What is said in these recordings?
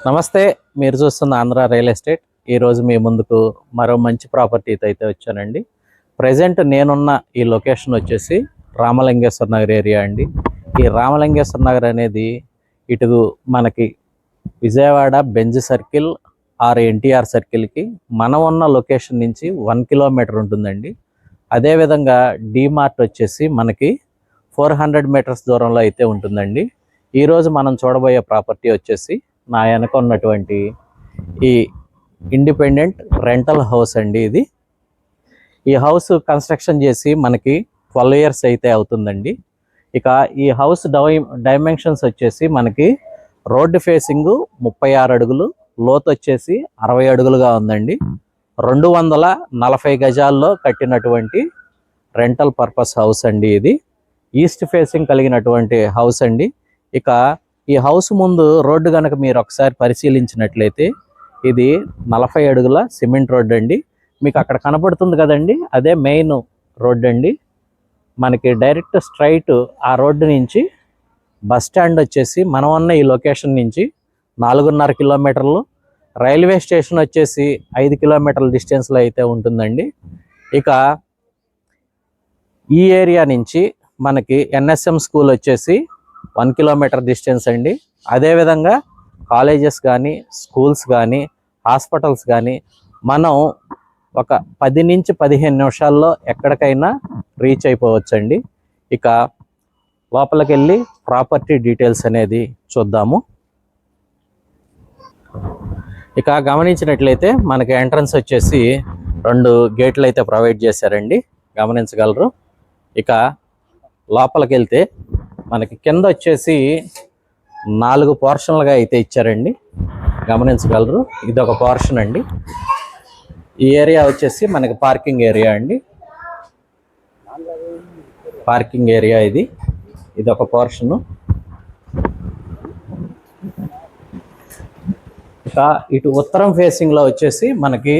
నమస్తే, మీరు చూస్తున్న ఆంధ్ర రియల్ ఎస్టేట్. ఈరోజు మీ ముందుకు మరో మంచి ప్రాపర్టీతో అయితే వచ్చానండి. ప్రజెంట్ నేనున్న ఈ లొకేషన్ వచ్చేసి రామలింగేశ్వర నగర్ ఏరియా అండి. ఈ రామలింగేశ్వర నగర్ అనేది ఇటు మనకి Vijayawada Benz circle or NTR సర్కిల్కి మనం ఉన్న లొకేషన్ నుంచి 1 కిలోమీటర్ ఉంటుందండి. అదేవిధంగా డీమార్ట్ వచ్చేసి మనకి 400 మీటర్స్ దూరంలో అయితే ఉంటుందండి. ఈరోజు మనం చూడబోయే ప్రాపర్టీ వచ్చేసి నా వెనక ఉన్నటువంటి ఈ ఇండిపెండెంట్ రెంటల్ హౌస్ అండి. ఈ హౌస్ కన్స్ట్రక్షన్ చేసి మనకి 12 ఇయర్స్ అయితే అవుతుందండి. ఇక ఈ హౌస్ డైమెన్షన్స్ వచ్చేసి మనకి రోడ్డు ఫేసింగ్ 36 అడుగులు, లోతు వచ్చేసి 60 అడుగులుగా ఉందండి. 240 గజాల్లో కట్టినటువంటి రెంటల్ పర్పస్ హౌస్ అండి. ఇది ఈస్ట్ ఫేసింగ్ కలిగినటువంటి హౌస్ అండి. ఇక ఈ హౌస్ ముందు రోడ్డు కనుక మీరు ఒకసారి పరిశీలించినట్లయితే ఇది 40 అడుగుల సిమెంట్ రోడ్డు అండి. మీకు అక్కడ కనపడుతుంది కదండి, అదే మెయిన్ రోడ్డు అండి. మనకి డైరెక్ట్ స్ట్రైట్ ఆ రోడ్డు నుంచి బస్ స్టాండ్ వచ్చేసి మనం ఉన్న ఈ లొకేషన్ నుంచి 4.5 కిలోమీటర్లు, రైల్వే స్టేషన్ వచ్చేసి 5 కిలోమీటర్ల డిస్టెన్స్లో అయితే ఉంటుందండి. ఇక ఈ ఏరియా నుంచి మనకి ఎన్ఎస్ఎం స్కూల్ వచ్చేసి 1 కిలోమీటర్ డిస్టెన్స్ అండి. అదేవిధంగా కాలేజెస్ కానీ, స్కూల్స్ కానీ, హాస్పిటల్స్ కానీ మనం ఒక 10 నుంచి 15 నిమిషాల్లో ఎక్కడికైనా రీచ్ అయిపోవచ్చండి. ఇక లోపలికి వెళ్ళి ప్రాపర్టీ డీటెయిల్స్ అనేది చూద్దాము. ఇక గమనించినట్లయితే మనకి ఎంట్రన్స్ వచ్చేసి 2 గేట్లు అయితే ప్రొవైడ్ చేశారండి, గమనించగలరు. ఇక లోపలికి వెళ్తే మనకి కింద వచ్చేసి 4 పోర్షన్లుగా అయితే ఇచ్చారండి, గమనించగలరు. ఇది ఒక పోర్షన్ అండి. ఈ ఏరియా వచ్చేసి మనకి పార్కింగ్ ఏరియా అండి. పార్కింగ్ ఏరియా ఇది ఒక పోర్షను. ఇక ఇటు ఉత్తరం ఫేసింగ్లో వచ్చేసి మనకి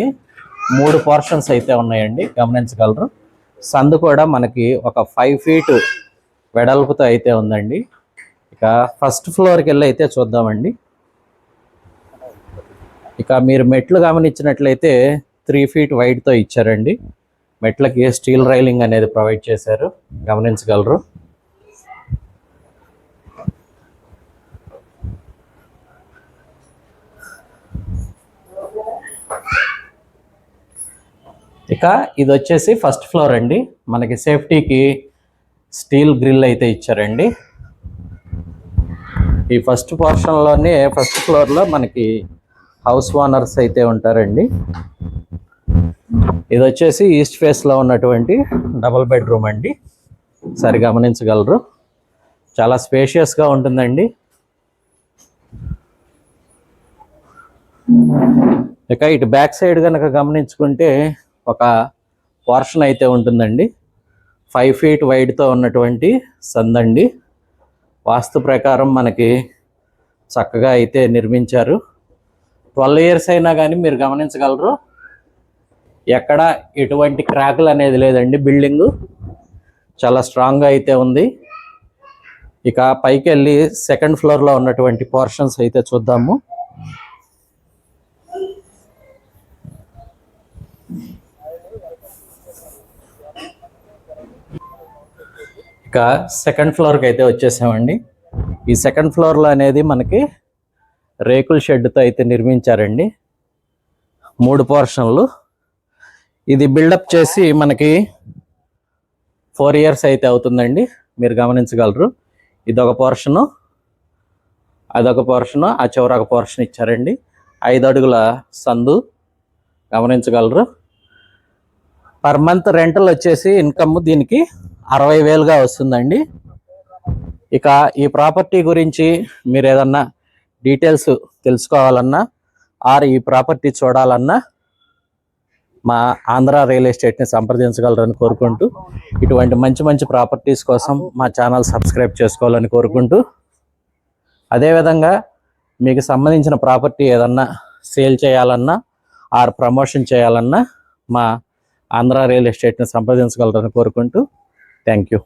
3 పోర్షన్స్ అయితే ఉన్నాయండి, గమనించగలరు. సందు కూడా మనకి ఒక 5 ఫీట్ వెడల్పుతో అయితే ఉందండి. ఇక ఫస్ట్ ఫ్లోర్కి వెళ్ళి అయితే చూద్దామండి. ఇక మీరు మెట్లు గమనించినట్లయితే 3 ఫీట్ వైడ్తో ఇచ్చారండి. మెట్లకి స్టీల్ రైలింగ్ అనేది ప్రొవైడ్ చేశారు, గమనించగలరు. ఇక ఇది వచ్చేసి ఫస్ట్ ఫ్లోర్ అండి. మనకి సేఫ్టీకి స్టీల్ గ్రిల్ అయితే ఇచ్చారండి. ఈ ఫస్ట్ పోర్షన్లోనే ఫస్ట్ ఫ్లోర్లో మనకి హౌస్ ఓనర్స్ అయితే ఉంటారండి. ఇది వచ్చేసి ఈస్ట్ ఫేస్లో ఉన్నటువంటి డబుల్ బెడ్రూమ్ అండి. సరి గమనించగలరు, చాలా స్పేషియస్గా ఉంటుందండి. ఇక ఇటు బ్యాక్ సైడ్ కనుక గమనించుకుంటే ఒక పోర్షన్ అయితే ఉంటుందండి. 5 ఫీట్ వైడ్తో ఉన్నటువంటి సందండి. వాస్తు ప్రకారం మనకి చక్కగా అయితే నిర్మించారు. 12 ఇయర్స్ అయినా కానీ మీరు గమనించగలరు, ఎక్కడ ఎటువంటి క్రాకులు అనేది లేదండి. బిల్డింగు చాలా స్ట్రాంగ్గా అయితే ఉంది. ఇక పైకి వెళ్ళి సెకండ్ ఫ్లోర్లో ఉన్నటువంటి పోర్షన్స్ అయితే చూద్దాము. ఇక సెకండ్ ఫ్లోర్కి అయితే వచ్చేసామండి. ఈ సెకండ్ ఫ్లోర్లో అనేది మనకి రేకుల షెడ్తో అయితే నిర్మించారండి. 3 పోర్షన్లు. ఇది బిల్డప్ చేసి మనకి 4 ఇయర్స్ అయితే అవుతుందండి, మీరు గమనించగలరు. ఇదొక పోర్షను, అదొక పోర్షను, ఆ చివరొక పోర్షన్ ఇచ్చారండి. 5 అడుగుల సందు, గమనించగలరు. పర్ మంత్ రెంటల్ వచ్చేసి ఇన్కమ్ దీనికి 60,000గా వస్తుందండి. ఇక ఈ ప్రాపర్టీ గురించి మీరు ఏదన్నా డీటెయిల్స్ తెలుసుకోవాలన్నా ఆర్ ఈ ప్రాపర్టీ చూడాలన్నా మా ఆంధ్ర రియల్ ఎస్టేట్ని సంప్రదించగలరని కోరుకుంటూ, ఇటువంటి మంచి మంచి ప్రాపర్టీస్ కోసం మా ఛానల్ సబ్స్క్రైబ్ చేసుకోవాలని కోరుకుంటూ, అదేవిధంగా మీకు సంబంధించిన ప్రాపర్టీ ఏదన్నా సేల్ చేయాలన్నా ఆర్ ప్రమోషన్ చేయాలన్నా మా ఆంధ్ర రియల్ ఎస్టేట్ని సంప్రదించగలరని కోరుకుంటూ, థ్యాంక్ యూ.